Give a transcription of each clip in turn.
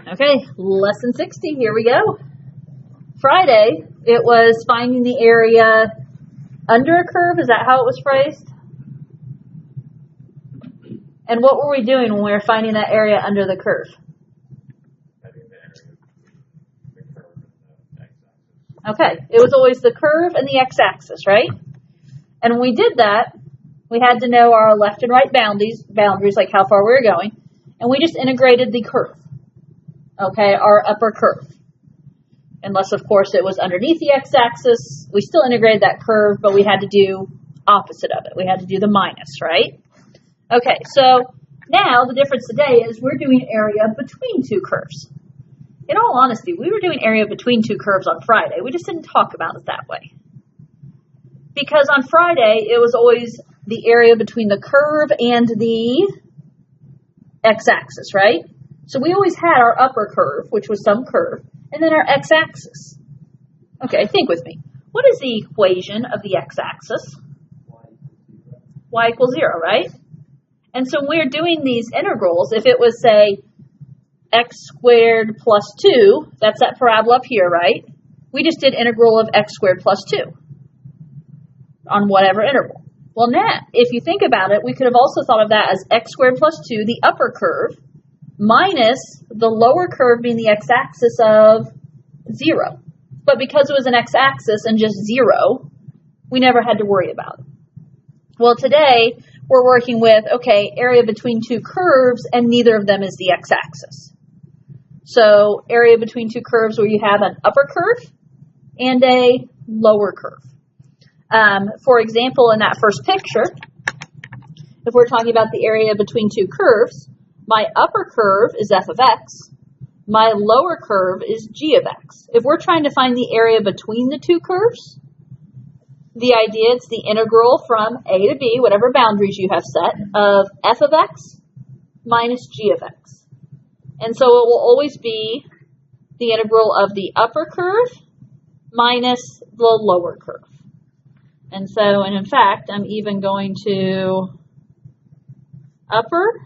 Okay, lesson 60, here we go. Friday, it was finding the area under a curve. Is that how it was phrased? And what were we doing when we were finding that area under the curve? Okay, it was always the curve and the x-axis, right? And when we did that, we had to know our left and right boundaries, like how far we were going, and we just integrated the curve, okay, our upper curve. Unless, of course, it was underneath the x-axis, we still integrated that curve, but we had to do opposite of it. We had to do the minus, right? Okay, so now the difference today is we're doing area between two curves. In all honesty, we were doing area between two curves on Friday. We just didn't talk about it that way. Because on Friday, it was always the area between the curve and the x-axis, right? So we always had our upper curve, which was some curve, and then our x-axis. Okay, think with me. What is the equation of the x-axis? Y equals 0, right? And so when we're doing these integrals, if it was, say, x squared plus 2, that's that parabola up here, right? We just did integral of x squared plus 2 on whatever interval. Well, now, if you think about it, we could have also thought of that as x squared plus 2, the upper curve, minus the lower curve being the x-axis of 0. But because it was an x-axis and just 0, we never had to worry about it. Well, today, we're working with, okay, area between two curves, and neither of them is the x-axis. So area between two curves where you have an upper curve and a lower curve. For example, in that first picture, if we're talking about the area between two curves, my upper curve is f of x, my lower curve is g of x. If we're trying to find the area between the two curves, the idea is the integral from a to b, whatever boundaries you have set, of f of x minus g of x. And so it will always be the integral of the upper curve minus the lower curve. And so, and in fact, I'm even going to upper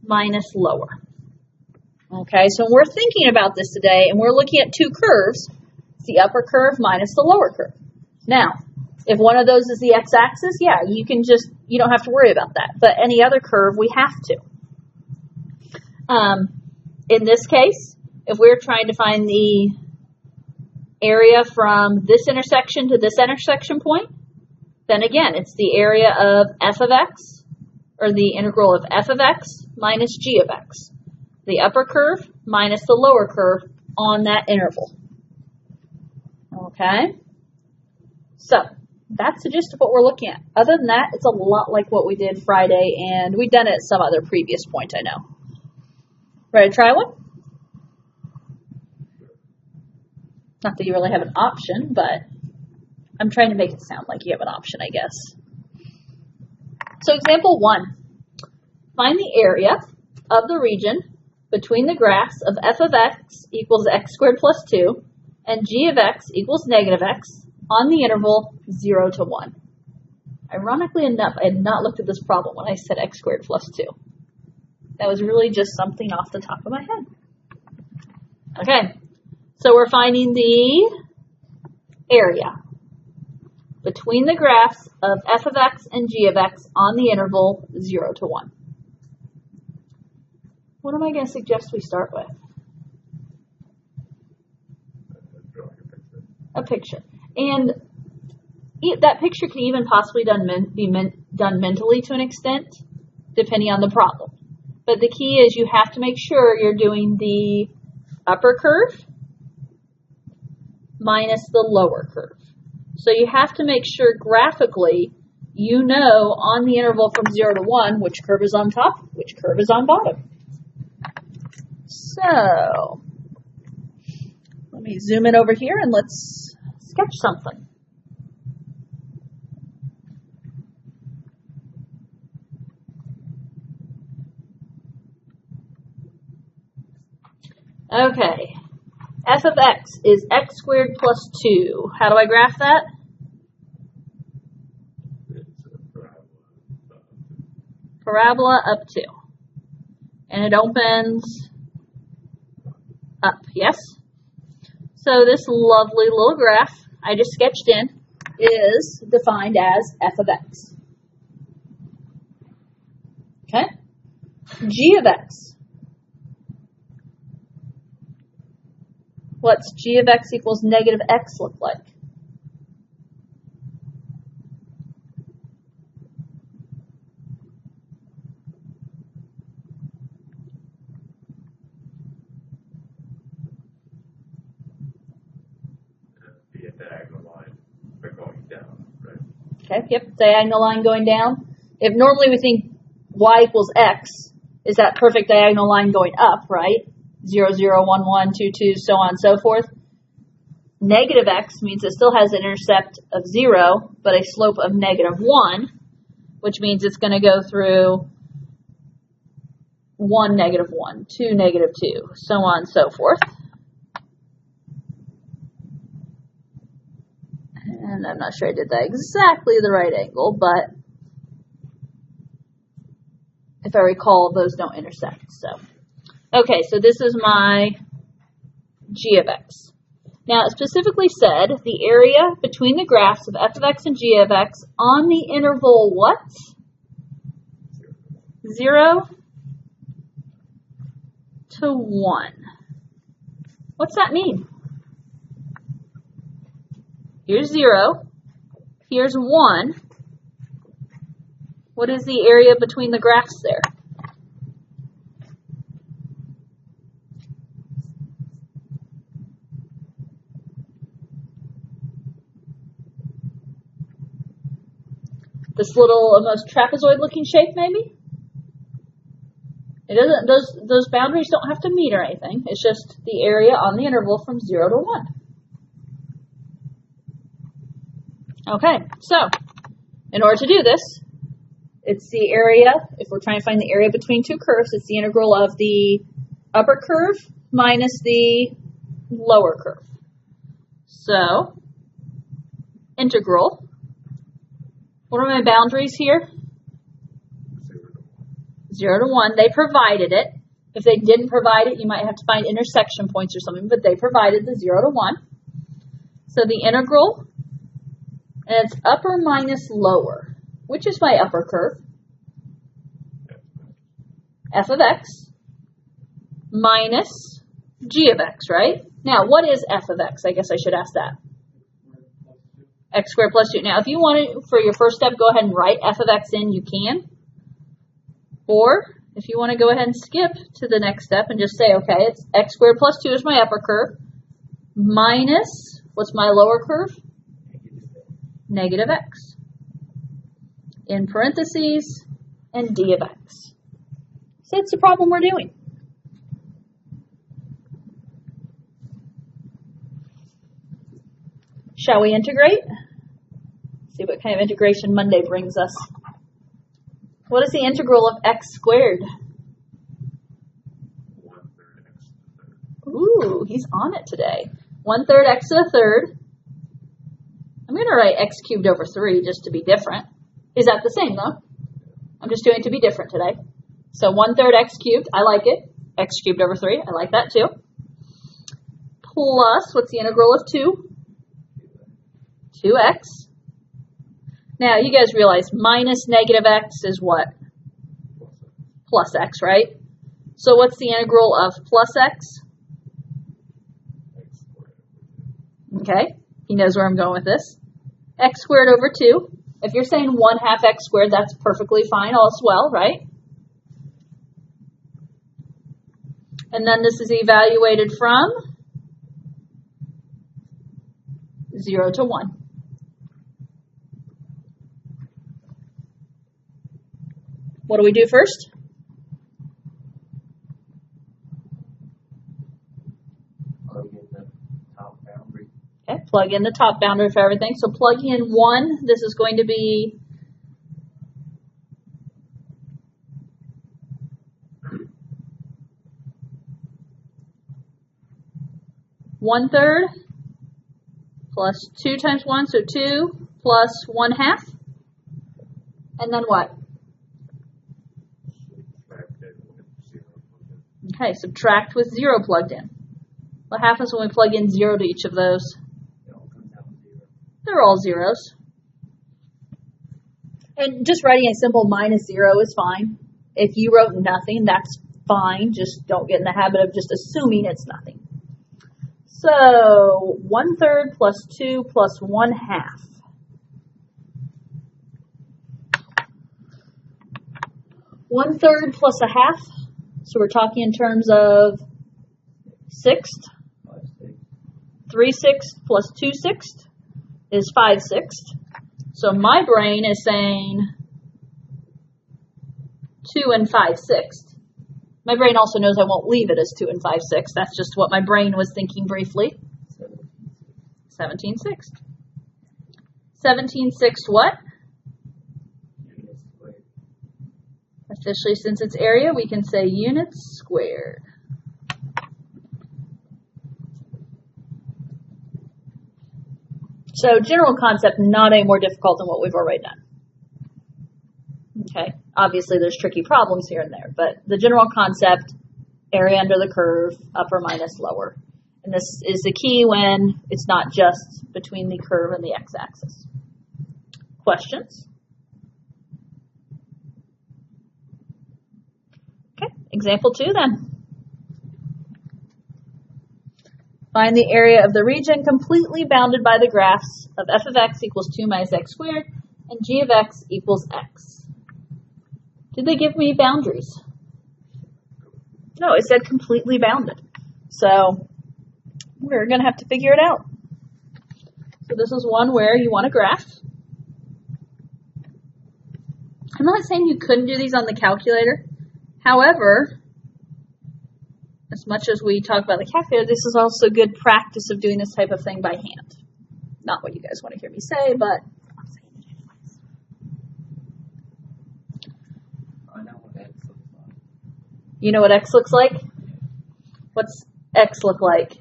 minus lower. Okay, so we're thinking about this today, and we're looking at two curves. It's the upper curve minus the lower curve. Now, if one of those is the x-axis, yeah, you don't have to worry about that. But any other curve, we have to. In this case, if we're trying to find the area from this intersection to this intersection point, then again, it's the area of f of x, or the integral of f of x minus g of x. The upper curve minus the lower curve on that interval. Okay? So, that's the gist of what we're looking at. Other than that, it's a lot like what we did Friday, and we've done it at some other previous point, I know. Ready to try one? Not that you really have an option, but I'm trying to make it sound like you have an option, I guess. So example 1. Find the area of the region between the graphs of f of x equals x squared plus 2 and g of x equals negative x on the interval 0 to 1. Ironically enough, I had not looked at this problem when I said x squared plus 2. That was really just something off the top of my head. Okay, so we're finding the area between the graphs of f of x and g of x on the interval 0 to 1. What am I going to suggest we start with? A picture. And that picture can even possibly be done mentally to an extent, depending on the problem. But the key is you have to make sure you're doing the upper curve minus the lower curve. So you have to make sure graphically you know on the interval from 0 to 1 which curve is on top, which curve is on bottom. So let me zoom in over here and let's sketch something. Okay, f of x is x squared plus 2. How do I graph that? Parabola up 2. And it opens up, yes? So this lovely little graph I just sketched in is defined as f of x. Okay? G of x. What's g of x equals negative x look like? Be a diagonal line, but going down, right? Okay, yep, diagonal line going down. If normally we think y equals x, is that perfect diagonal line going up, right? 0, 0, 1, 1, 2, 2, so on and so forth. Negative x means it still has an intercept of 0, but a slope of negative 1, which means it's going to go through 1, negative 1, 2, negative 2, so on and so forth. And I'm not sure I did that exactly the right angle, but if I recall, those don't intersect. So, okay, so this is my g of x. Now, it specifically said the area between the graphs of f of x and g of x on the interval what? 0 to 1. What's that mean? Here's 0. Here's 1. What is the area between the graphs there? This little almost trapezoid looking shape maybe? It doesn't, those boundaries don't have to meet or anything. It's just the area on the interval from 0 to 1. Okay, so in order to do this, it's the area, if we're trying to find the area between two curves, it's the integral of the upper curve minus the lower curve. So, integral. What are my boundaries here? 0 to 1. They provided it. If they didn't provide it, you might have to find intersection points or something, but they provided the 0 to 1. So the integral, and it's upper minus lower. Which is my upper curve? F of x minus g of x, right? Now, what is f of x? I guess I should ask that. X squared plus 2. Now, if you want to, for your first step, go ahead and write f of x in, you can. Or, if you want to go ahead and skip to the next step and just say, okay, it's x squared plus 2 is my upper curve, minus, what's my lower curve? Negative x. In parentheses, and d of x. So that's the problem we're doing. Shall we integrate? See what kind of integration Monday brings us. What is the integral of x squared? 1/3 x to the third. Ooh, he's on it today. 1/3 x to the third. I'm going to write x cubed over 3 just to be different. Is that the same though? I'm just doing it to be different today. So 1/3 x cubed, I like it. X cubed over 3, I like that too. Plus, what's the integral of 2? 2x. Now, you guys realize minus negative x is what? Plus x, right? So what's the integral of plus x? Okay, he knows where I'm going with this. X squared over 2. If you're saying 1/2 x squared, that's perfectly fine, all is well, right? And then this is evaluated from 0 to 1. What do we do first? Plug in the top boundary. Okay, plug in the top boundary for everything. So plugging in 1, this is going to be one-third plus 2 times 1, so 2 plus 1/2. And then what? Subtract it with 0. Okay, subtract with 0 plugged in. What happens when we plug in 0 to each of those? It all comes out 0. They're all zeros. And just writing a simple -0 is fine. If you wrote nothing, that's fine. Just don't get in the habit of just assuming it's nothing. So 1/3 plus 2 plus 1/2. 1/3 plus 1/2. So we're talking in terms of 1/6. 5/6. 3/6 plus 2/6 is 5/6. So my brain is saying 2 and 5/6. My brain also knows I won't leave it as 2 and 5/6. That's just what my brain was thinking briefly. 17/6. 17/6 what? Units squared. Officially, since it's area, we can say units squared. So general concept, not any more difficult than what we've already done. Okay, obviously there's tricky problems here and there, but the general concept, area under the curve, upper minus lower. And this is the key when it's not just between the curve and the x-axis. Questions? Okay, example 2 then. Find the area of the region completely bounded by the graphs of f of x equals 2 minus x squared and g of x equals x. Did they give me boundaries? No, it said completely bounded. So we're going to have to figure it out. So this is one where you want a graph. I'm not saying you couldn't do these on the calculator. However, as much as we talk about the calculator, this is also good practice of doing this type of thing by hand. Not what you guys want to hear me say, but I'm saying it anyways. I know what X looks like. You know what X looks like? What's X look like?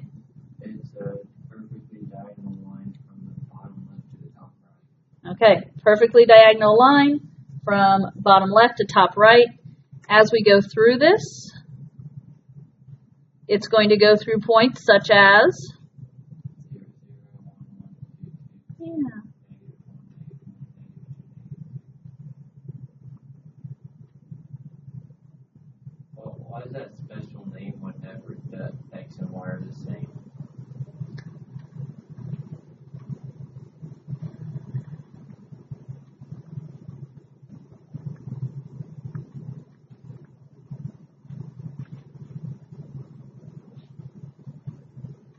It's a perfectly diagonal line from the bottom left to the top right. Okay, perfectly diagonal line from bottom left to top right. As we go through this, it's going to go through points such as, 0, 0, 1, 1, 2, 2, yeah, -1, -1, -2. Well, why is that special name whenever the X and Y are the same?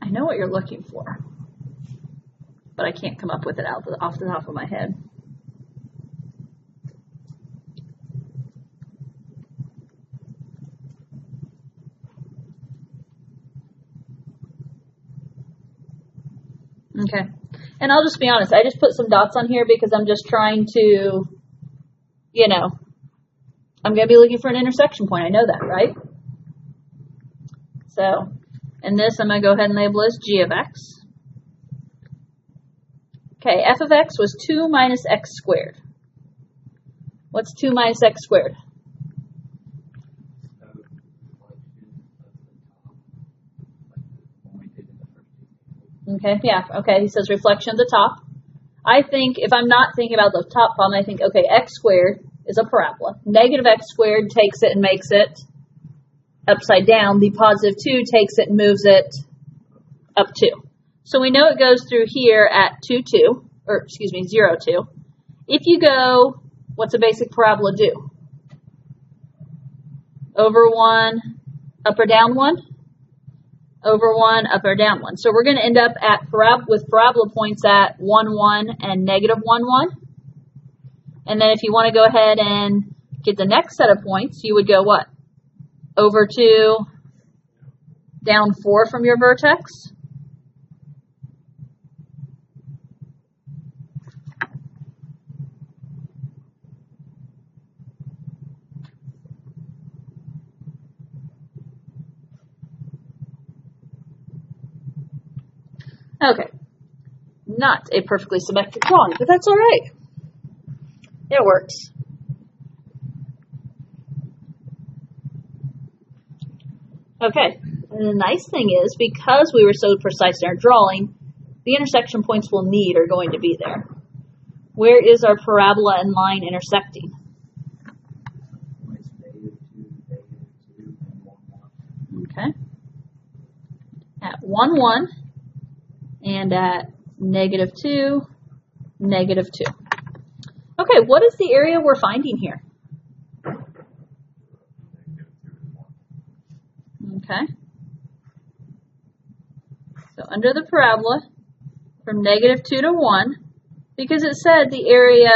I know what you're looking for, but I can't come up with it off the top of my head. Okay, and I'll just be honest, I just put some dots on here because I'm just trying to, you know, I'm going to be looking for an intersection point. I know that, right? So, in this, I'm going to go ahead and label as g of x. Okay, f of x was 2 minus x squared. What's 2 minus x squared? So, reflection of the top, like when we did in the first example. Okay, yeah, okay, he says reflection of the top. I think, if I'm not thinking about the top problem, I think, okay, x squared is a parabola. Negative x squared takes it and makes it upside down. The positive 2 takes it and moves it up 2. So we know it goes through here at 2, 2, or excuse me, 0, 2. If you go, what's a basic parabola do? Over 1, up or down 1? Over 1, up or down 1. So we're going to end up at with parabola points at 1, 1, and negative 1, 1. And then if you want to go ahead and get the next set of points, you would go what? Over 2, down 4 from your vertex. Okay, not a perfectly symmetric drawing, but that's all right. It works. Okay, and the nice thing is, because we were so precise in our drawing, the intersection points we'll need are going to be there. Where is our parabola and line intersecting? It's -2, -2, and 1, 1. Okay. At 1, 1, and at -2, -2. Okay, what is the area we're finding here? Okay. So under the parabola, from -2 to 1, because it said the area,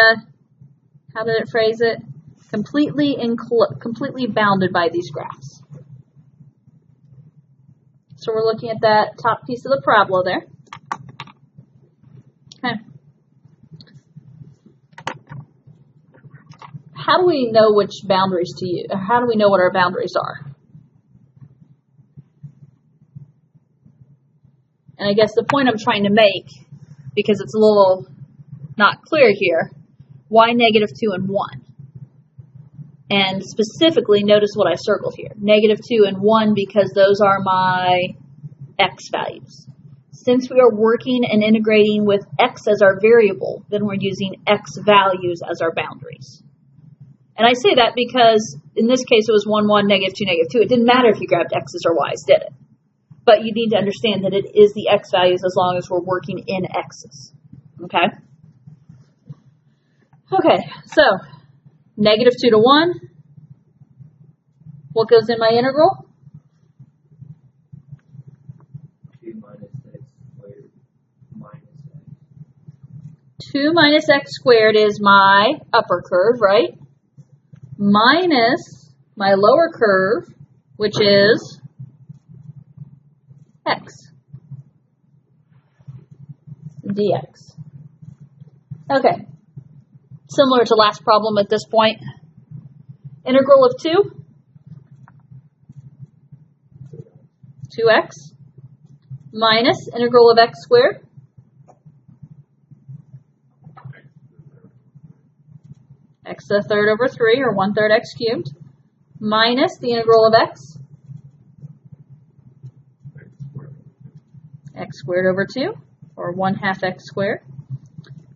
how did it phrase it? Completely bounded by these graphs. So we're looking at that top piece of the parabola there. Okay. How do we know which boundaries to use? Or how do we know what our boundaries are? And I guess the point I'm trying to make, because it's a little not clear here, why -2 and 1? And specifically, notice what I circled here. -2 and 1, because those are my x values. Since we are working and integrating with x as our variable, then we're using x values as our boundaries. And I say that because in this case it was 1, 1, -2, -2. It didn't matter if you grabbed x's or y's, did it? But you need to understand that it is the x values as long as we're working in x's. Okay? Okay, so -2 to 1. What goes in my integral? 2 minus x squared minus x. 2 minus x squared is my upper curve, right? Minus my lower curve, which is x dx. Okay, similar to last problem at this point. Integral of 2, 2x, minus integral of x squared, x to the third over 3, or 1/3 x cubed, minus the integral of x squared over 2, or 1/2 x squared,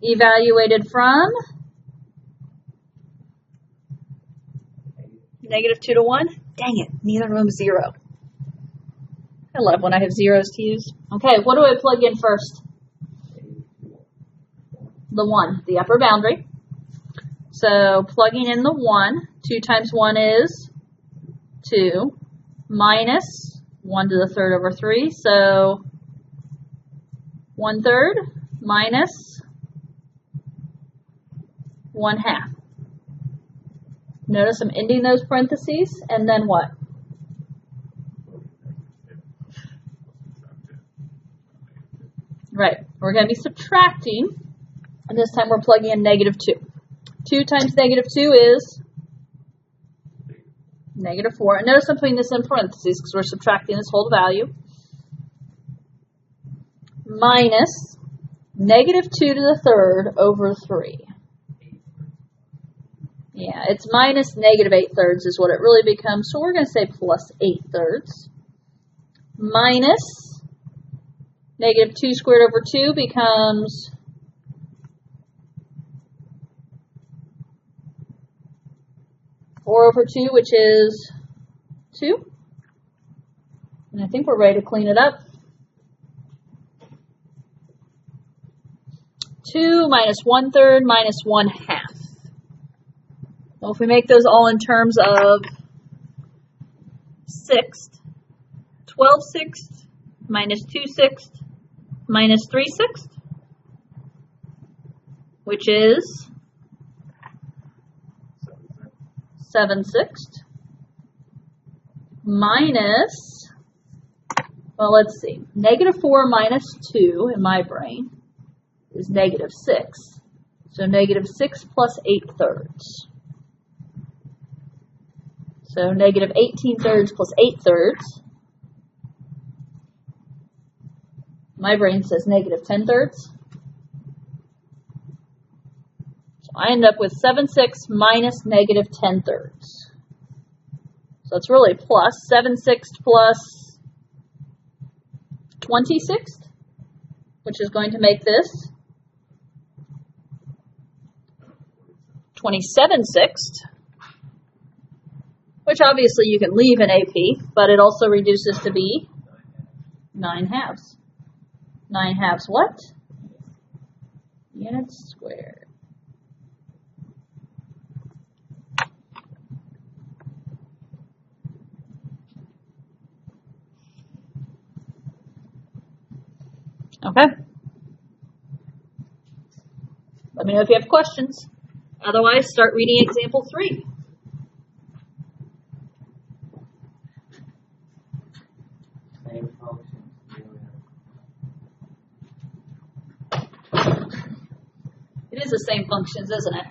evaluated from -2 to 1. Dang it, neither of them is 0. I love when I have zeros to use. Okay, what do I plug in first? The 1, the upper boundary. So plugging in the 1, 2 times 1 is 2, minus 1 to the third over 3, so 1/3 minus 1/2. Notice I'm ending those parentheses, and then what? Right, we're going to be subtracting, and this time we're plugging in -2. 2 times -2 is -4. And notice I'm putting this in parentheses because we're subtracting this whole value. Minus -2 to the third over 3. Yeah, it's minus -8/3 is what it really becomes. So we're going to say plus 8/3. Minus -2 squared over 2 becomes (4/2), which is 2. And I think we're ready to clean it up. 2 minus 1/3 minus 1/2. Well, if we make those all in terms of sixths, 12/6 minus 2/6 minus 3/6, which is 7/6, minus, well, let's see, -4 minus 2 in my brain is -6. So -6 plus 8/3. So -18/3 plus 8/3. My brain says -10/3. So I end up with 7/6 minus -10/3. So it's really plus 7/6 plus 20/6, which is going to make this 27/6, which obviously you can leave in AP, but it also reduces to be 9/2. 9/2 what? Units squared. Okay. Let me know if you have questions. Otherwise, start reading example 3. Same function. It is the same functions, isn't it?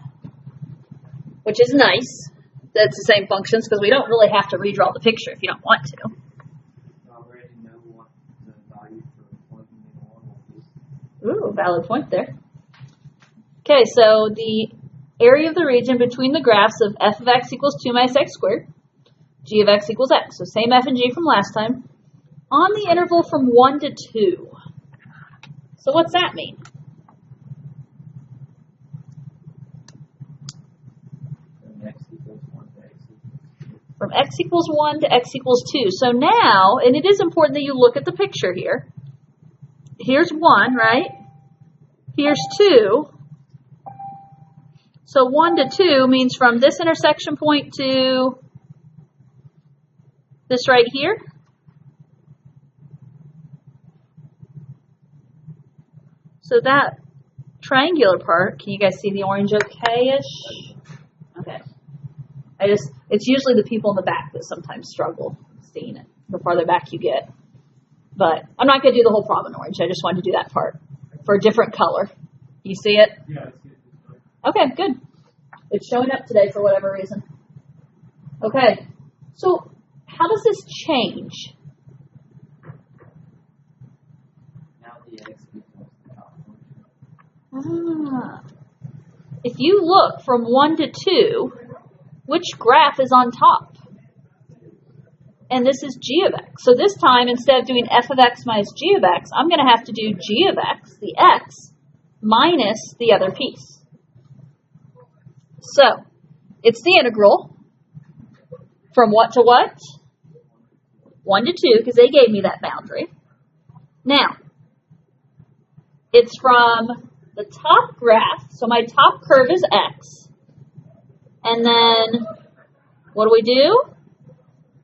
Which is nice that it's the same functions because we don't really have to redraw the picture if you don't want to. I already know what the value for plugging in one will be. Ooh, valid point there. Okay, so the area of the region between the graphs of f of x equals 2 minus x squared, g of x equals x. So same f and g from last time. On the interval from 1 to 2. So what's that mean? From x equals 1 to x equals 2. So now, and it is important that you look at the picture here. Here's 1, right? Here's 2. So 1 to 2 means from this intersection point to this right here. So that triangular part, can you guys see the orange okay-ish? Okay. It's usually the people in the back that sometimes struggle seeing it the farther back you get. But I'm not going to do the whole problem in orange. I just wanted to do that part for a different color. You see it? Yeah, I see it. Okay, good. It's showing up today for whatever reason. Okay, so how does this change? Now the x equals the top function. If you look from 1 to 2, which graph is on top? And this is g of x. So this time, instead of doing f of x minus g of x, I'm going to have to do g of x, the x, minus the other piece. So, it's the integral from what to what? 1 to 2, because they gave me that boundary. Now, it's from the top graph, so my top curve is x, and then what do?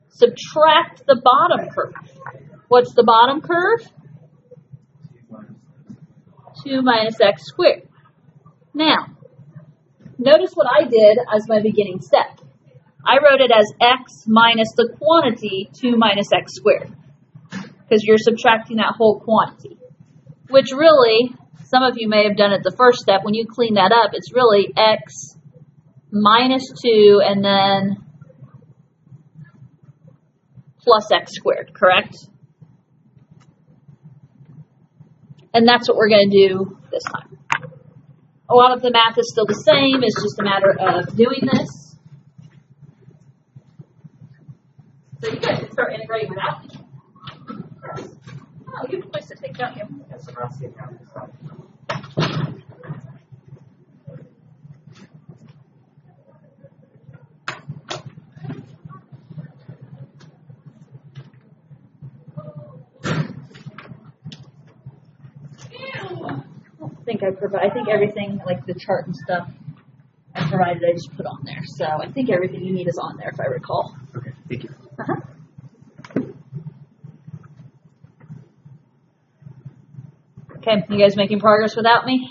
Subtract the bottom curve. What's the bottom curve? 2 minus x squared. Now, notice what I did as my beginning step. I wrote it as x minus the quantity 2 minus x squared, because you're subtracting that whole quantity, which really, some of you may have done it the first step. When you clean that up, it's really x minus 2 and then plus x squared, correct? And that's what we're going to do this time. A lot of the math is still the same. It's just a matter of doing this. So you guys can start integrating without me. Oh, you have a place to take, don't you? That's the rest of the I think everything, like the chart and stuff I provided, I just put on there. So I think everything you need is on there, if I recall. Okay, thank you. Okay, you guys making progress without me?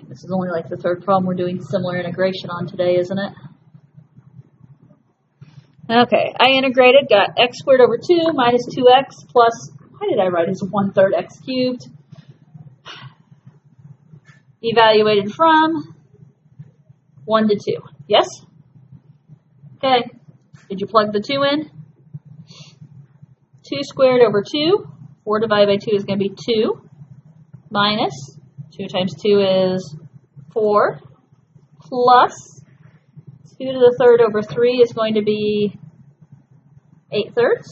This is only like the third problem we're doing similar integration on today, isn't it? Okay, I integrated, got x squared over 2 minus 2x plus, why did I write it as 1/3 x cubed? Evaluated from 1 to 2. Yes? Okay, did you plug the 2 in? 2 squared over 2. 4 divided by 2 is going to be 2. minus 2 times 2 is 4 plus 2 to the third over 3 is going to be 8/3.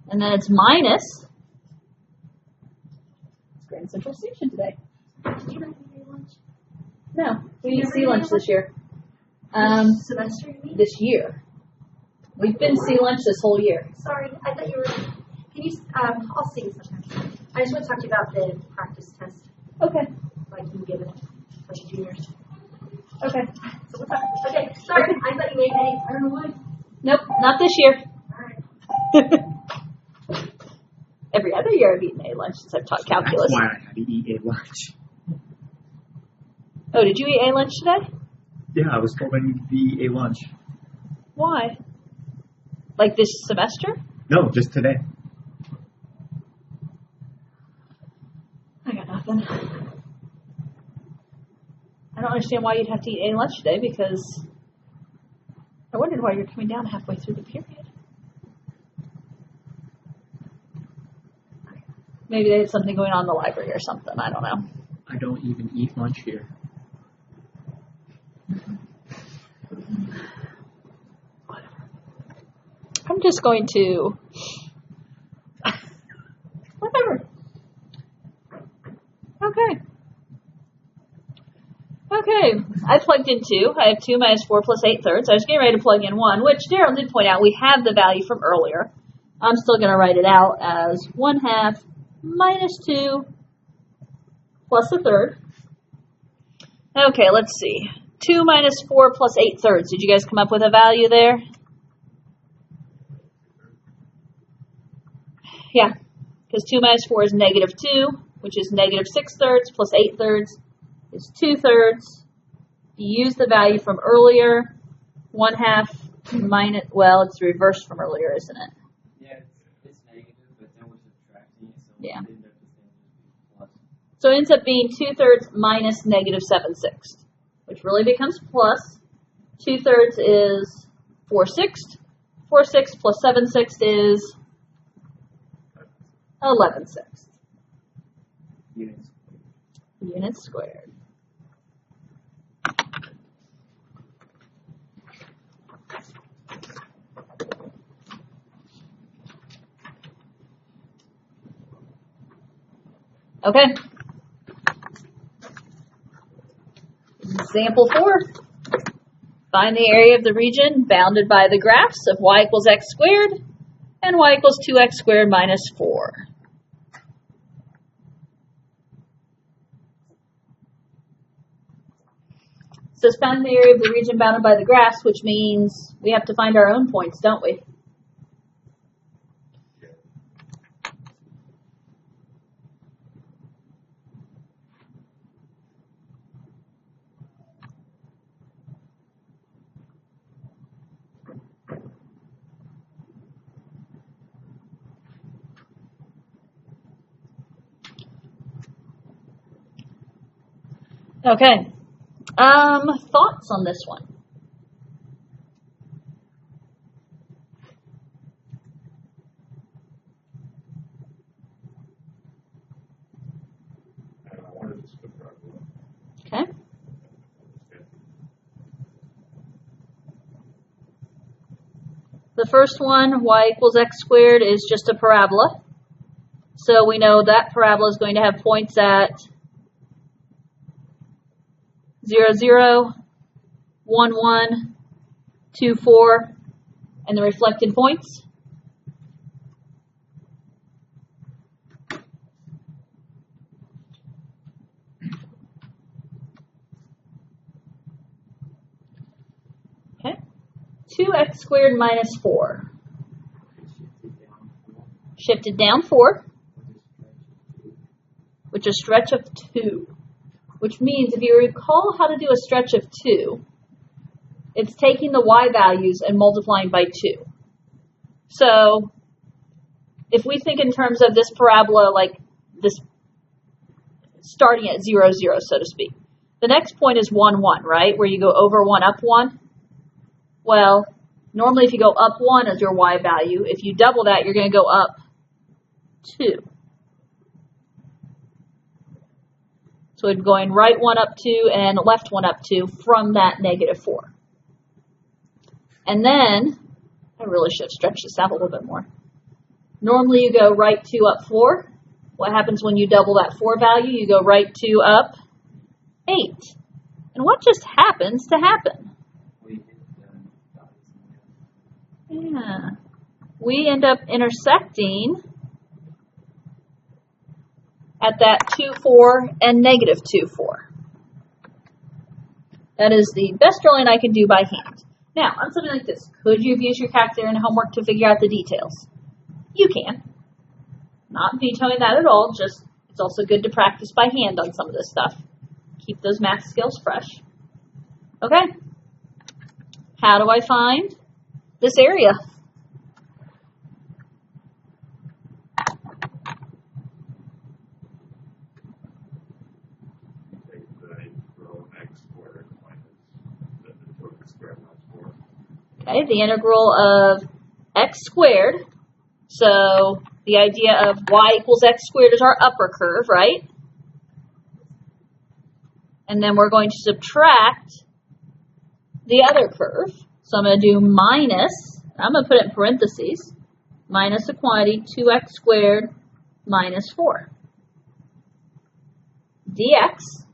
And then it's minus. It's Grand Central Station today. Do you not eat lunch? No, we eat sea lunch this year. Semester, you mean? This year. We've been sea lunch this whole year. Sorry, I thought you were. Can you? I'll see you sometime. I just want to talk to you about the practice test, Okay. like you give it for the juniors. Okay. So we'll talk. Okay, sorry. I thought you made any. I don't know why. Nope, not this year. All right. Every other year I've eaten A lunch since I've taught calculus. That's why I had to eat a lunch. Oh, did you eat A lunch today? Yeah, I was told I need to eat a lunch. Why? Like this semester? No, just today. I got nothing. I don't understand why you'd have to eat A lunch today because I wondered why you're coming down halfway through the period. Maybe they had something going on in the library or something. I don't know. I don't even eat lunch here. I'm just going to. Whatever. Okay. Okay. I plugged in 2. I have 2 minus 4 plus 8/3. I was getting ready to plug in 1, which Daryl did point out we have the value from earlier. I'm still going to write it out as 1/2 minus 2 plus 1/3. Okay, let's see. 2 minus 4 plus 8/3. Did you guys come up with a value there? Yeah, because 2 minus 4 is negative 2, which is negative 6/3 plus 8/3 is 2/3. You use the value from earlier. 1/2 minus, well, it's reversed from earlier, isn't it? Yeah, it's negative, but then we're subtracting it, so Yeah. it ends up the same as plus. So it ends up being 2/3 minus negative 7/6, which really becomes plus. 2/3 is 4/6. 4/6 plus 7/6 is 11/6 Units. units squared. Okay. Example 4. Find the area of the region bounded by the graphs of y equals x squared and y equals 2x squared minus 4. So it's found the area of the region bounded by the graphs, which means we have to find our own points, don't we? Okay. Thoughts on this one? Okay. The first one, y equals x squared, is just a parabola. So we know that parabola is going to have points at 0, 0, 1, 1, 2, 4, and the reflected points. Okay. 2x squared minus 4. Shifted down 4, which is a stretch of 2. Which means if you recall how to do a stretch of 2, it's taking the y values and multiplying by 2. So if we think in terms of this parabola like this starting at 0, 0, so to speak, the next point is 1, 1, right? Where you go over 1, up 1. Well, normally if you go up 1 as your y value, if you double that, you're going to go up 2. So we're going right 1 up 2 and left 1 up 2 from that -4. And then, I really should stretch this out a little bit more. Normally you go right 2 up 4. What happens when you double that 4 value? You go right 2 up 8. And what just happens to happen? We hit the dots. Yeah. We end up intersecting at that 2, 4 and -2, 4. That is the best drawing I can do by hand. Now, on something like this, could you have used your calculator and homework to figure out the details? You can. Not vetoing that at all, just it's also good to practice by hand on some of this stuff. Keep those math skills fresh. Okay. How do I find this area? Take the integral of x squared minus the 2x squared minus 4. Okay, the integral of x squared. So the idea of y equals x squared is our upper curve, right? And then we're going to subtract the other curve. So I'm going to do minus, I'm going to put it in parentheses, minus the quantity 2x squared minus 4. dx.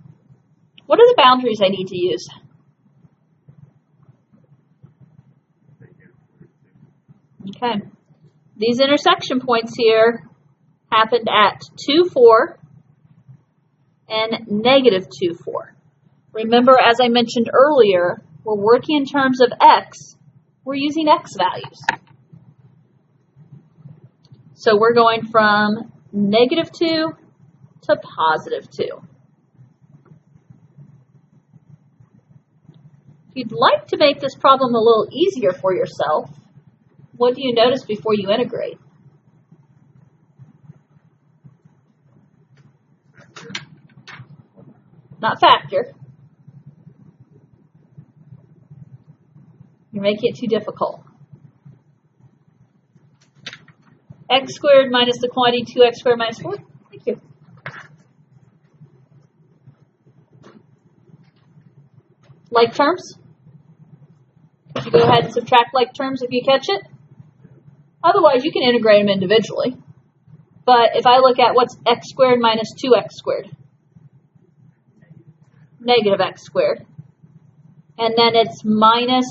What are the boundaries I need to use? Okay. These intersection points here happened at 2, 4 and -2, 4. Remember, as I mentioned earlier, we're working in terms of x. We're using x values. So we're going from -2 to +2. If you'd like to make this problem a little easier for yourself, what do you notice before you integrate? Not factor. You're making it too difficult. X squared minus the quantity 2x squared minus 4. Thank you. Like terms? Could you go ahead and subtract like terms if you catch it? Otherwise, you can integrate them individually. But if I look at what's x squared minus 2x squared? Negative x squared. And then it's minus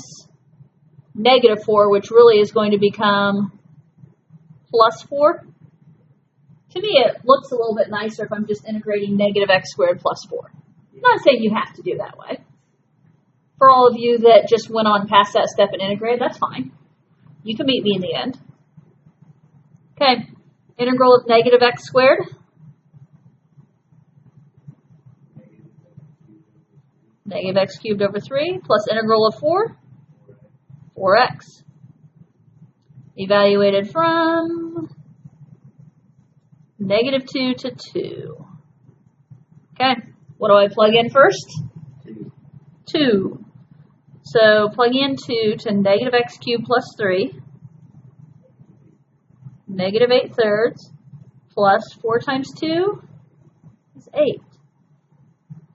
-4, which really is going to become +4. To me, it looks a little bit nicer if I'm just integrating -x squared plus 4. I'm not saying you have to do that way. For all of you that just went on past that step and integrated, that's fine. You can meet me in the end. Okay, integral of -x squared. -x cubed over 3 plus integral of 4. 4x. Evaluated from -2 to 2. Okay, what do I plug in first? 2. So plug in 2 to -x cubed plus 3. -8/3 plus 4 times 2 is 8.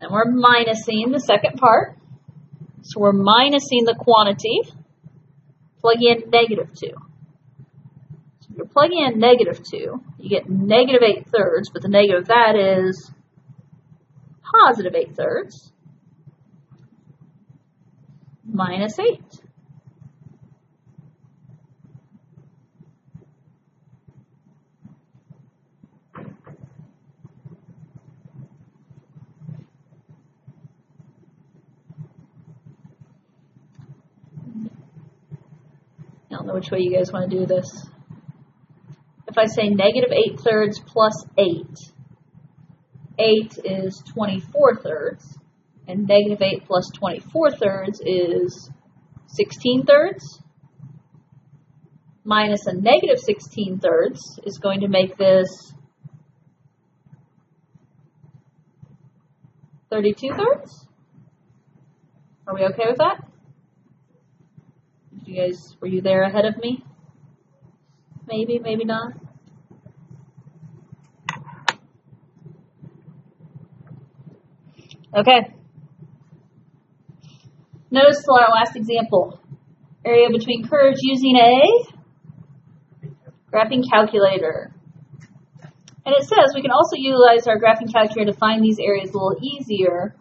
And we're minusing the second part. So we're minusing the quantity. Plug in -2. So if you're plugging in -2, you get -8/3, but the negative of that is +8/3 minus 8. I don't know which way you guys want to do this. If I say -8/3 plus 8, 8 is 24/3, and -8 plus 24/3 is 16/3, minus a -16/3 is going to make this 32/3. Are we okay with that? You guys, were you there ahead of me? Maybe, maybe not. Okay. Notice our last example. Area between curves using a graphing calculator. And it says we can also utilize our graphing calculator to find these areas a little easier.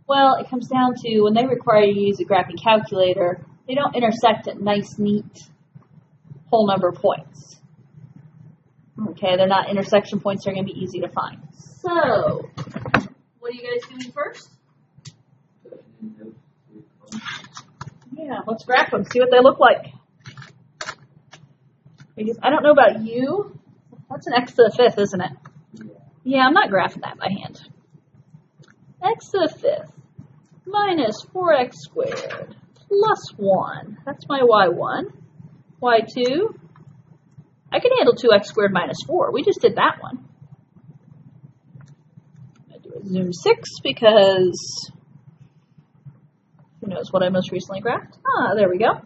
Well, it comes down to when they require you to use a graphing calculator, they don't intersect at nice, neat whole number points. Okay, they're not intersection points, they're going to be easy to find. So, what are you guys doing first? Yeah, let's graph them, see what they look like. Because I don't know about you. That's an x to the fifth, isn't it? Yeah, I'm not graphing that by hand. X to the fifth minus 4x squared plus 1. That's my y1. y2. I can handle 2x squared minus 4. We just did that one. I'm going to do a zoom 6 because who knows what I most recently graphed. Ah, there we go.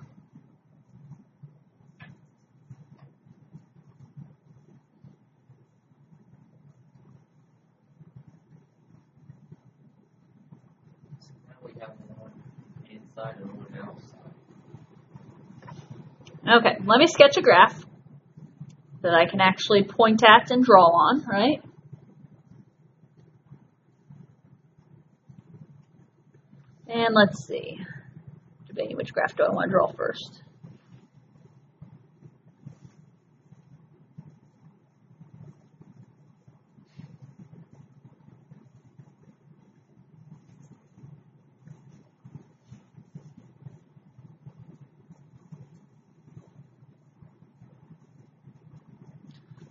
Inside and one outside. Okay, let me sketch a graph that I can actually point at and draw on, right? And let's see. Debating which graph do I want to draw first.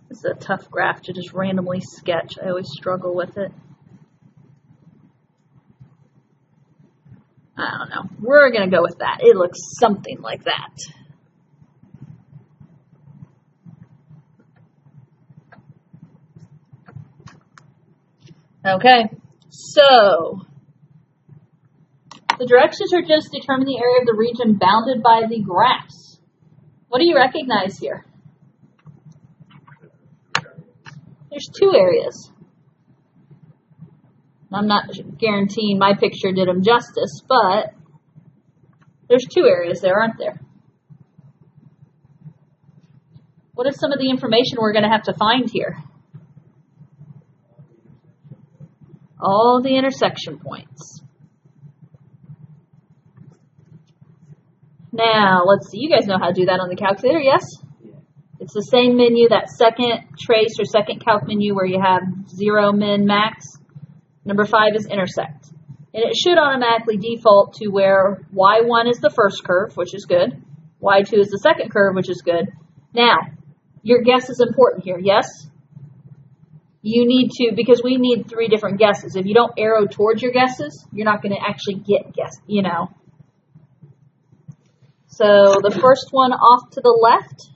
This is a tough graph to just randomly sketch. I always struggle with it. I don't know. We're going to go with that. It looks something like that. Okay, so the directions are just determine the area of the region bounded by the graphs. What do you recognize here? There's two areas. I'm not guaranteeing my picture did them justice, but there's two areas there, aren't there? What is some of the information we're going to have to find here? All the intersection points. Now, let's see. You guys know how to do that on the calculator, yes? It's the same menu, that second trace or second calc menu where you have 0, min, max. Number 5 is intersect. And it should automatically default to where y1 is the first curve, which is good. y2 is the second curve, which is good. Now, your guess is important here, yes? You need to, because we need 3 different guesses. If you don't arrow towards your guesses, you're not going to actually get guess, you know. So the first one off to the left,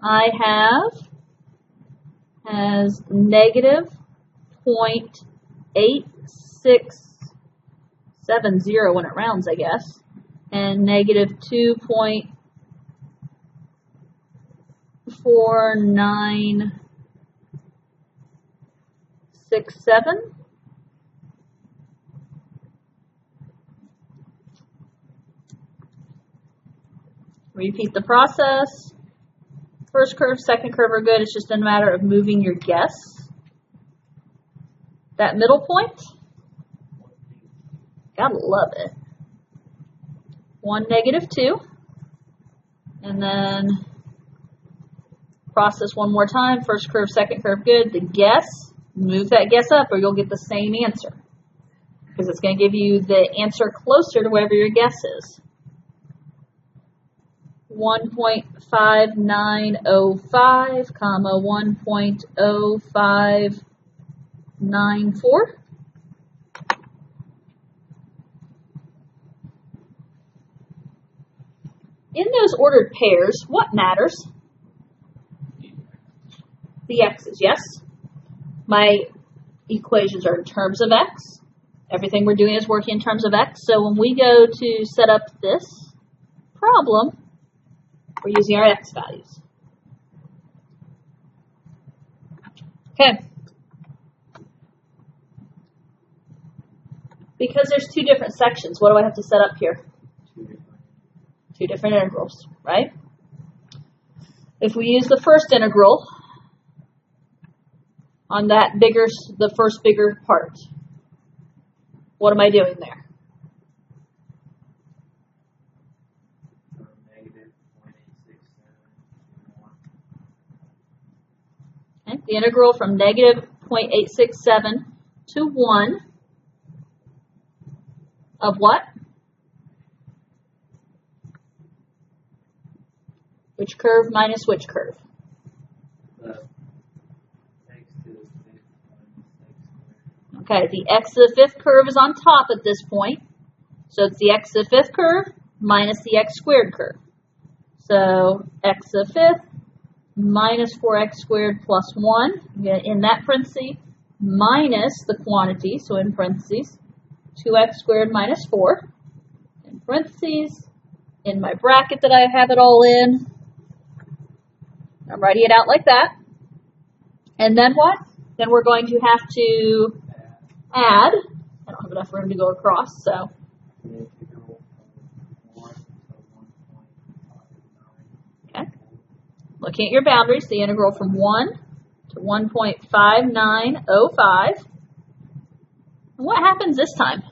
I have as negative 0.8670 when it rounds, I guess, and negative 2.4967. Repeat the process. First curve, second curve are good. It's just a matter of moving your guess. That middle point, gotta love it. 1, negative 2. And then process one more time. First curve, second curve, good. The guess, move that guess up or you'll get the same answer. Because it's going to give you the answer closer to wherever your guess is. 1.5905, comma 1.0594. In those ordered pairs, what matters? The x's, yes? My equations are in terms of x. Everything we're doing is working in terms of x. So when we go to set up this problem, we're using our x values. Okay. Because there's two different sections, what do I have to set up here? Two different. Two different integrals, right? If we use the first integral on that bigger, the first bigger part, what am I doing there? From negative 0.867 Okay, the integral from negative 0.867 to 1 of what? Which curve minus which curve? the x to the 5th minus x squared. Okay, the x to the 5th curve is on top at this point. So it's the x to the 5th curve minus the x squared curve. So x to the 5th minus 4x squared plus 1, in that parenthesis, minus the quantity, so in parentheses, 2x squared minus 4, in parentheses, in my bracket that I have it all in, I'm writing it out like that. And then what? Then we're going to have to add. I don't have enough room to go across, so The integral from 1 to 1.59. okay. Looking at your boundaries, the integral from 1 to 1.5905. And what happens this time?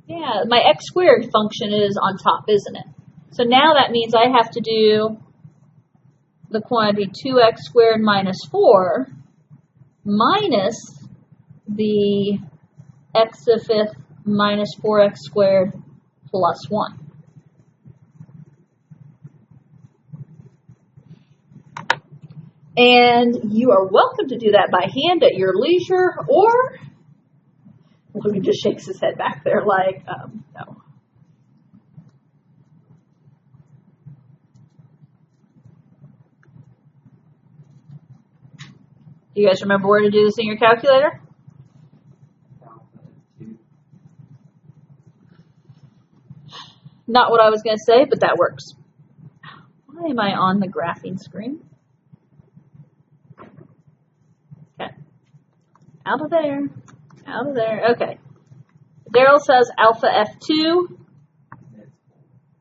Yeah, my x squared function is on top, isn't it? So now that means I have to do the quantity 2x squared minus 4 minus the x to the 5th minus 4x squared plus 1. And you are welcome to do that by hand at your leisure, or Logan just shakes his head back there like, no. Do you guys remember where to do this in your calculator? Alpha 2. Not what I was going to say, but that works. Why am I on the graphing screen? Okay. Out of there. Out of there. Okay. Daryl says alpha F2.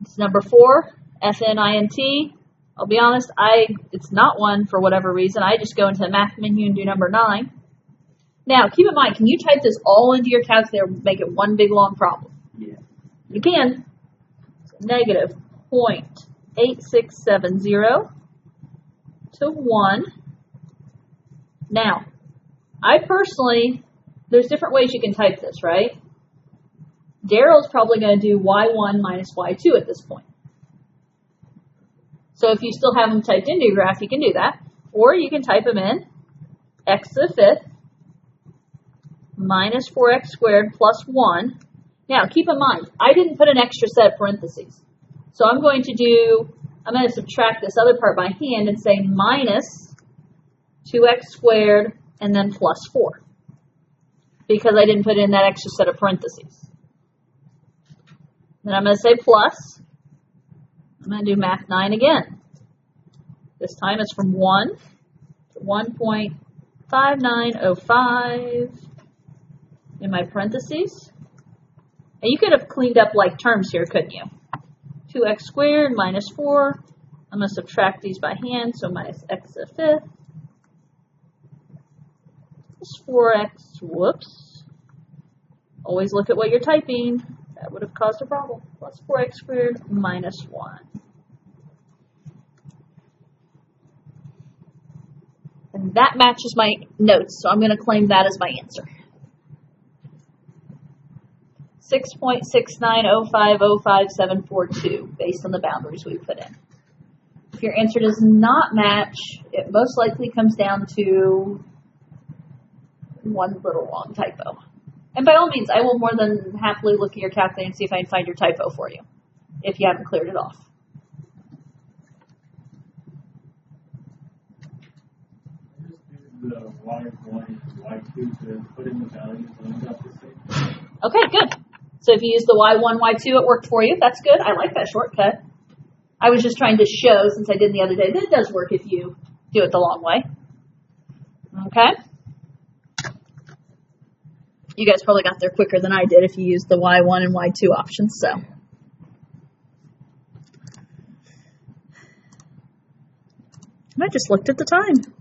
It's number 4. FNINT. I'll be honest, it's not one for whatever reason. I just go into the math menu and do number 9. Now, keep in mind, can you type this all into your calculator and make it one big long problem? Yeah. You can. So negative 0.8670 to 1. Now, I personally, there's different ways you can type this, right? Daryl's probably going to do y1 minus y2 at this point. So if you still have them typed into your graph, you can do that. Or you can type them in x to the 5th minus 4x squared plus 1. Now, keep in mind, I didn't put an extra set of parentheses. So I'm going to subtract this other part by hand and say minus 2x squared and then plus 4. Because I didn't put in that extra set of parentheses. Then I'm going to say plus. I'm going to do math 9 again. This time it's from 1 to 1.5905 in my parentheses. And you could have cleaned up like terms here, couldn't you? 2x squared minus 4. I'm going to subtract these by hand, so minus x to the 5th. Plus 4x, whoops. Always look at what you're typing. That would have caused a problem. Plus 4x squared minus 1. And that matches my notes, so I'm going to claim that as my answer. 6.690505742, based on the boundaries we put in. If your answer does not match, it most likely comes down to one little wrong typo. And by all means, I will more than happily look at your calculator and see if I can find your typo for you, if you haven't cleared it off. The y1 and y2 to put in the values and end up the same. Okay, good. So if you use the y1, y2, it worked for you. That's good. I like that shortcut. I was just trying to show, since I did the other day, that it does work if you do it the long way. Okay? You guys probably got there quicker than I did if you used the Y1 and Y2 options. So. I just looked at the time.